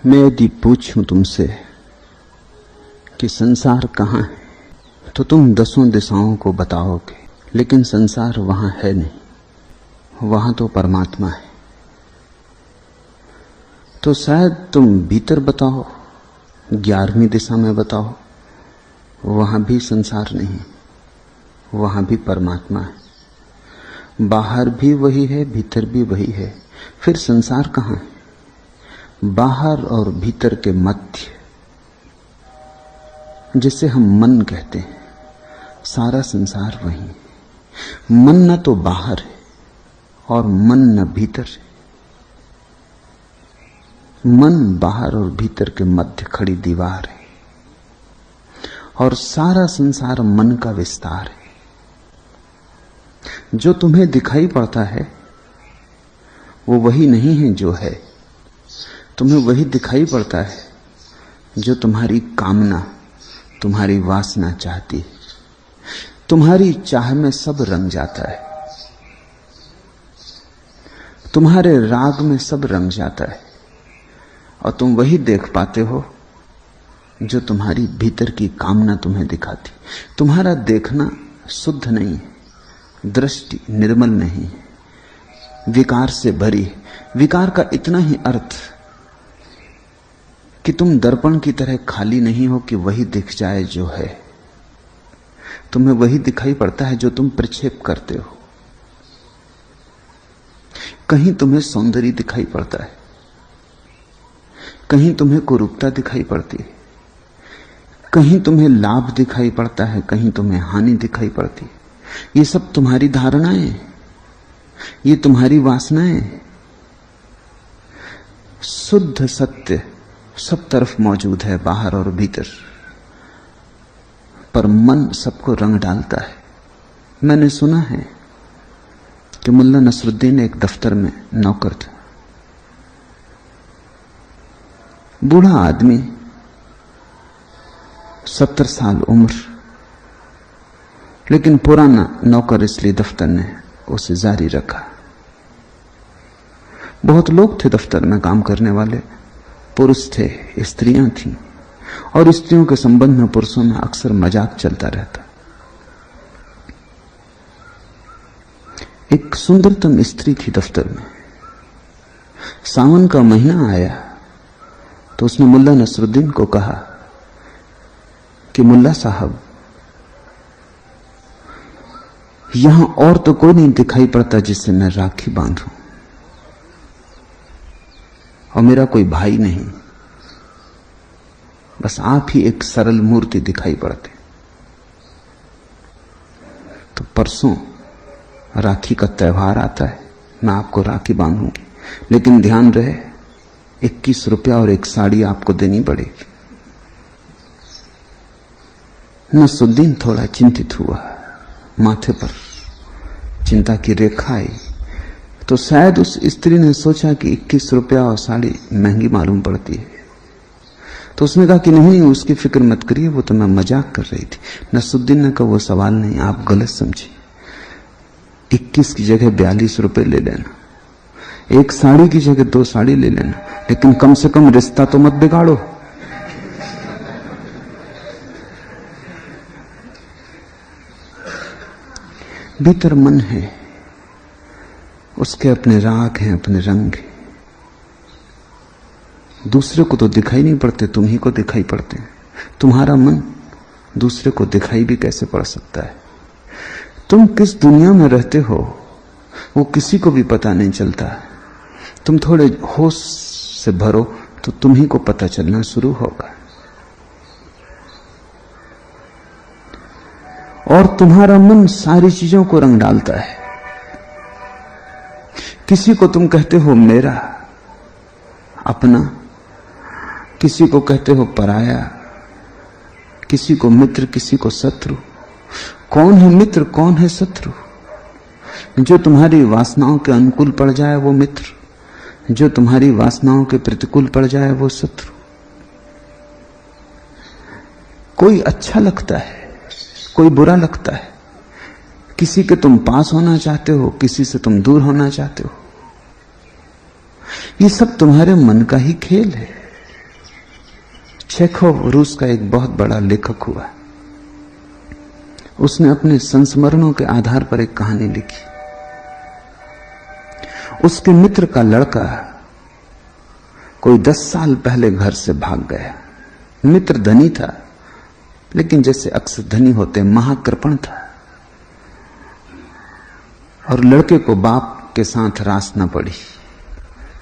मैं यदि पूछूं तुमसे कि संसार कहाँ है तो तुम 10 दिशाओं को बताओगे, लेकिन संसार वहां है नहीं, वहां तो परमात्मा है। तो शायद तुम भीतर बताओ, 11वीं दिशा में बताओ, वहां भी संसार नहीं, वहां भी परमात्मा है। बाहर भी वही है, भीतर भी वही है, फिर संसार कहाँ है? बाहर और भीतर के मध्य, जिसे हम मन कहते हैं, सारा संसार वही है। मन न तो बाहर है और मन न भीतर है। मन बाहर और भीतर के मध्य खड़ी दीवार है और सारा संसार मन का विस्तार है। जो तुम्हें दिखाई पड़ता है वो वही नहीं है जो है। तुम्हें वही दिखाई पड़ता है जो तुम्हारी कामना, तुम्हारी वासना चाहती है। तुम्हारी चाह में सब रंग जाता है, तुम्हारे राग में सब रंग जाता है, और तुम वही देख पाते हो जो तुम्हारी भीतर की कामना तुम्हें दिखाती। तुम्हारा देखना शुद्ध नहीं है, दृष्टि निर्मल नहीं है, विकार से भरी है। विकार का इतना ही अर्थ कि तुम दर्पण की तरह खाली नहीं हो कि वही दिख जाए जो है। तुम्हें वही दिखाई पड़ता है जो तुम प्रक्षेप करते हो। कहीं तुम्हें सौंदर्य दिखाई पड़ता है, कहीं तुम्हें कुरूपता दिखाई पड़ती है, कहीं तुम्हें लाभ दिखाई पड़ता है, कहीं तुम्हें हानि दिखाई पड़ती है। ये सब तुम्हारी धारणाएं, ये तुम्हारी वासनाएं। शुद्ध सत्य सब तरफ मौजूद है, बाहर और भीतर, पर मन सबको रंग डालता है। मैंने सुना है कि मुल्ला नसरुद्दीन एक दफ्तर में नौकर था। बूढ़ा आदमी, 70 साल उम्र, लेकिन पुराना नौकर, इसलिए दफ्तर ने उसे जारी रखा। बहुत लोग थे दफ्तर में काम करने वाले, पुरुष थे, स्त्रियां थीं, और स्त्रियों के संबंध में पुरुषों में अक्सर मजाक चलता रहता। एक सुंदरतम स्त्री थी दफ्तर में। सावन का महीना आया तो उसने मुल्ला नसरुद्दीन को कहा कि मुल्ला साहब, यहां और तो कोई नहीं दिखाई पड़ता जिससे मैं राखी बांधूं, और मेरा कोई भाई नहीं, बस आप ही एक सरल मूर्ति दिखाई पड़ते। तो परसों राखी का त्योहार आता है, मैं आपको राखी बांधूंगी, लेकिन ध्यान रहे 21 रुपया और एक साड़ी आपको देनी पड़ेगी। नसरुद्दीन थोड़ा चिंतित हुआ, माथे पर चिंता की रेखा आई। तो शायद उस स्त्री ने सोचा कि 21 रुपया और साड़ी महंगी मालूम पड़ती है। तो उसने कहा कि नहीं, उसकी फिक्र मत करिए, वो तो मैं मजाक कर रही थी। नसरुद्दीन ने कहा, वो सवाल नहीं, आप गलत समझे। 21 की जगह 42 रुपए ले लेना, एक साड़ी की जगह 2 साड़ी ले लेना, लेकिन कम से कम रिश्ता तो मत बिगाड़ो। भीतर मन है, उसके अपने राग हैं, अपने रंग हैं। दूसरे को तो दिखाई नहीं पड़ते, तुम ही को दिखाई पड़ते हैं। तुम्हारा मन दूसरे को दिखाई भी कैसे पड़ सकता है? तुम किस दुनिया में रहते हो वो किसी को भी पता नहीं चलता। तुम थोड़े होश से भरो तो तुम ही को पता चलना शुरू होगा। और तुम्हारा मन सारी चीजों को रंग डालता है। किसी को तुम कहते हो मेरा, अपना, किसी को कहते हो पराया, किसी को मित्र, किसी को शत्रु। कौन है मित्र, कौन है शत्रु? जो तुम्हारी वासनाओं के अनुकूल पड़ जाए वो मित्र, जो तुम्हारी वासनाओं के प्रतिकूल पड़ जाए वो शत्रु। कोई अच्छा लगता है, कोई बुरा लगता है। किसी के तुम पास होना चाहते हो, किसी से तुम दूर होना चाहते हो। ये सब तुम्हारे मन का ही खेल है। चेखोव रूस का एक बहुत बड़ा लेखक हुआ। उसने अपने संस्मरणों के आधार पर एक कहानी लिखी। उसके मित्र का लड़का कोई 10 साल पहले घर से भाग गया। मित्र धनी था, लेकिन जैसे अक्सर धनी होते महाकृपण था, और लड़के को बाप के साथ रास न पड़ी,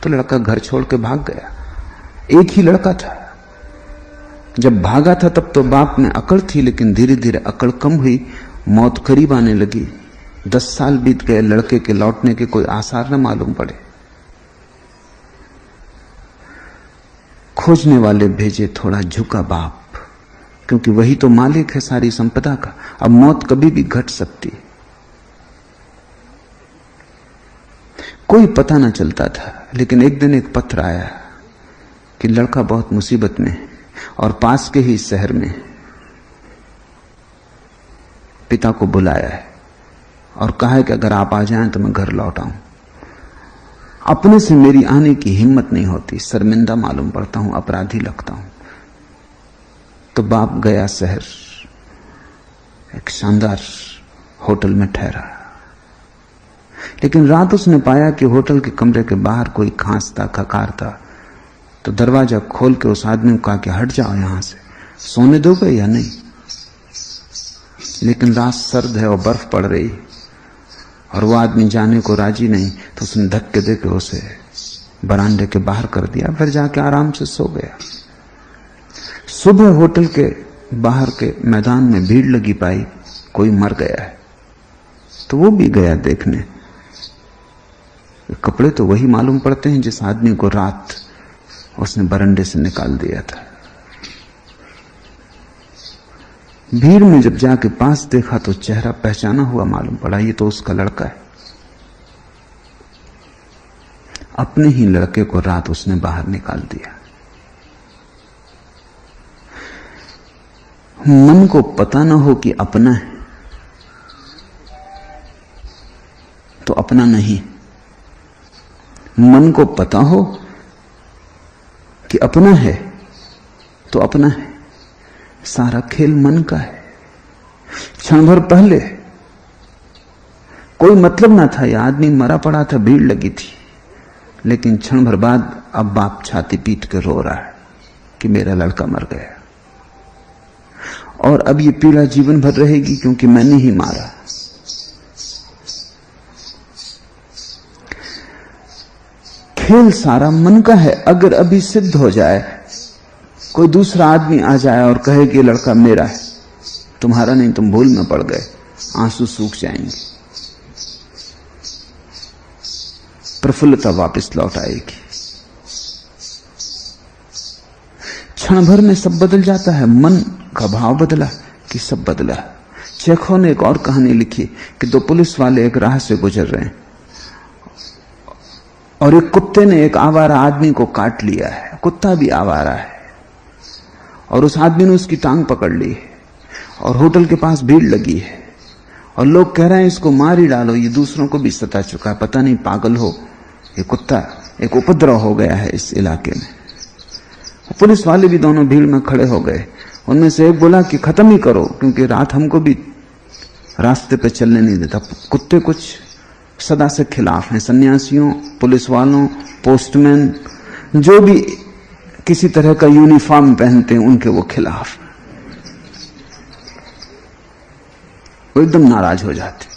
तो लड़का घर छोड़ के भाग गया। एक ही लड़का था। जब भागा था तब तो बाप में अकड़ थी, लेकिन धीरे धीरे अकड़ कम हुई, मौत करीब आने लगी। 10 साल बीत गए, लड़के के लौटने के कोई आसार न मालूम पड़े। खोजने वाले भेजे, थोड़ा झुका बाप, क्योंकि वही तो मालिक है सारी संपदा का। अब मौत कभी भी घट सकती है, कोई पता न चलता था। लेकिन एक दिन एक पत्र आया कि लड़का बहुत मुसीबत में है और पास के ही शहर में पिता को बुलाया है और कहा है कि अगर आप आ जाएं तो मैं घर लौट आऊं। अपने से मेरी आने की हिम्मत नहीं होती, शर्मिंदा मालूम पड़ता हूं, अपराधी लगता हूं। तो बाप गया शहर, एक शानदार होटल में ठहरा। लेकिन रात उसने पाया कि होटल के कमरे के बाहर कोई खांसता खकारता। तो दरवाजा खोल के उस आदमी को कहा कि हट जाओ यहां से, सोने दोगे या नहीं। लेकिन रात सर्द है और बर्फ पड़ रही और वो आदमी जाने को राजी नहीं। तो उसने धक्के देके उसे बरामदे के बाहर कर दिया, फिर जाके आराम से सो गया। सुबह होटल के बाहर के मैदान में भीड़ लगी पाई, कोई मर गया है। तो वो भी गया देखने। कपड़े तो वही मालूम पड़ते हैं जिस आदमी को रात उसने बरंडे से निकाल दिया था। भीड़ में जब जाके पास देखा तो चेहरा पहचाना हुआ मालूम पड़ा, ये तो उसका लड़का है। अपने ही लड़के को रात उसने बाहर निकाल दिया। मन को पता ना हो कि अपना है तो अपना नहीं, मन को पता हो कि अपना है तो अपना है। सारा खेल मन का है। क्षण भर पहले कोई मतलब ना था, यह आदमी मरा पड़ा था, भीड़ लगी थी। लेकिन क्षण भर बाद अब बाप छाती पीट के रो रहा है कि मेरा लड़का मर गया, और अब ये पीड़ा जीवन भर रहेगी क्योंकि मैंने ही मारा। खेल सारा मन का है। अगर अभी सिद्ध हो जाए, कोई दूसरा आदमी आ जाए और कहे कि लड़का मेरा है, तुम्हारा नहीं, तुम भूल में पड़ गए, आंसू सूख जाएंगे, प्रफुल्लता वापस लौट आएगी। क्षण भर में सब बदल जाता है। मन का भाव बदला कि सब बदला। चेखोव ने एक और कहानी लिखी कि 2 पुलिस वाले एक राह से गुजर रहे हैं और एक कुत्ते ने एक आवारा आदमी को काट लिया है। कुत्ता भी आवारा है और उस आदमी ने उसकी टांग पकड़ ली है और होटल के पास भीड़ लगी है और लोग कह रहे हैं इसको मार ही डालो, ये दूसरों को भी सता चुका है, पता नहीं पागल हो, ये कुत्ता एक उपद्रव हो गया है इस इलाके में। पुलिस वाले भी दोनों भीड़ में खड़े हो गए। उनमें से एक बोला कि खत्म ही करो, क्योंकि रात हमको भी रास्ते पे चलने नहीं देता। कुत्ते कुछ सदा से खिलाफ हैं, सन्यासियों, पुलिस वालों, पोस्टमैन, जो भी किसी तरह का यूनिफॉर्म पहनते हैं उनके वो खिलाफ। वो एकदम नाराज हो जाते।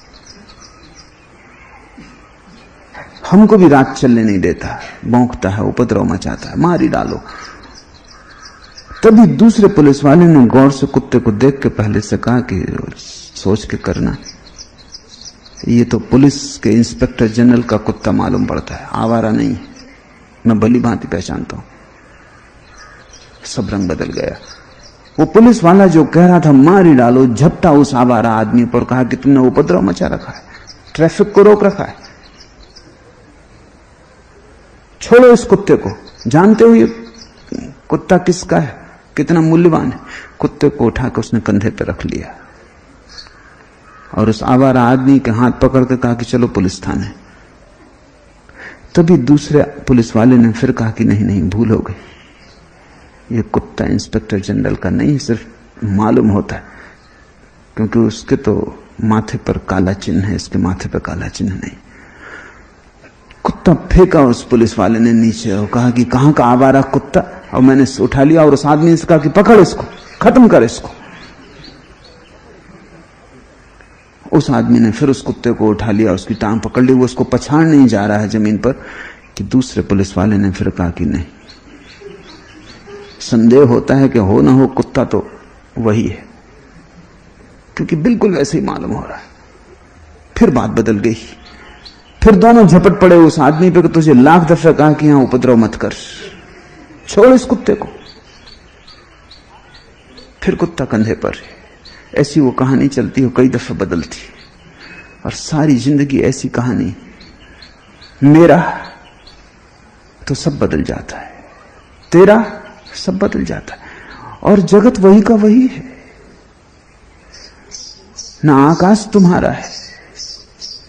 हमको भी रात चलने नहीं देता, भौंकता है, उपद्रव मचाता है, मार ही डालो। तभी दूसरे पुलिस वाले ने गौर से कुत्ते को देख के पहले से कहा कि सोच के करना, ये तो पुलिस के इंस्पेक्टर जनरल का कुत्ता मालूम पड़ता है, आवारा नहीं, मैं भली भांति पहचानता हूं। सब रंग बदल गया। वो पुलिस वाला जो कह रहा था मार ही डालो, झपटा उस आवारा आदमी पर, कहा कि तुमने उपद्रव मचा रखा है, ट्रैफिक को रोक रखा है, छोड़ो इस कुत्ते को। जानते हो ये कुत्ता किसका है, कितना मूल्यवान है। कुत्ते को उठाकर उसने कंधे पर रख लिया और उस आवारा आदमी के हाथ पकड़ के कहा कि चलो पुलिस थाने। तभी दूसरे पुलिस वाले ने फिर कहा कि नहीं नहीं, भूल हो गई, ये कुत्ता इंस्पेक्टर जनरल का नहीं, सिर्फ मालूम होता है, क्योंकि उसके तो माथे पर काला चिन्ह है, इसके माथे पर काला चिन्ह नहीं। कुत्ता फेंका उस पुलिस वाले ने नीचे और कहा कि कहां का आवारा कुत्ता, और मैंने उठा लिया और उस आदमी से कहा कि पकड़ इसको, खत्म कर इसको। उस आदमी ने फिर उस कुत्ते को उठा लिया, उसकी टांग पकड़ ली, वो उसको पछाड़ नहीं जा रहा है जमीन पर, कि दूसरे पुलिस वाले ने फिर कहा कि नहीं, संदेह होता है कि हो ना हो कुत्ता तो वही है, क्योंकि बिल्कुल वैसे ही मालूम हो रहा है। फिर बात बदल गई, फिर दोनों झपट पड़े उस आदमी पे कि तुझे लाख दफा कहा कि यहां उपद्रव मत कर, छोड़ इस कुत्ते को। फिर कुत्ता कंधे पर है। ऐसी वो कहानी चलती हो, कई दफा बदलती, और सारी जिंदगी ऐसी कहानी। मेरा तो सब बदल जाता है, तेरा सब बदल जाता है, और जगत वही का वही है। न आकाश तुम्हारा है,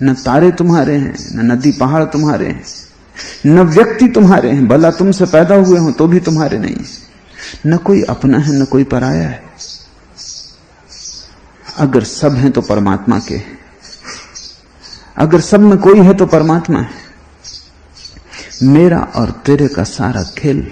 न तारे तुम्हारे हैं, न नदी पहाड़ तुम्हारे हैं, न व्यक्ति तुम्हारे हैं, भला तुमसे पैदा हुए हो तो भी तुम्हारे नहीं। न कोई अपना है न कोई पराया है। अगर सब हैं तो परमात्मा के हैं, अगर सब में कोई है तो परमात्मा है। मेरा और तेरे का सारा खेल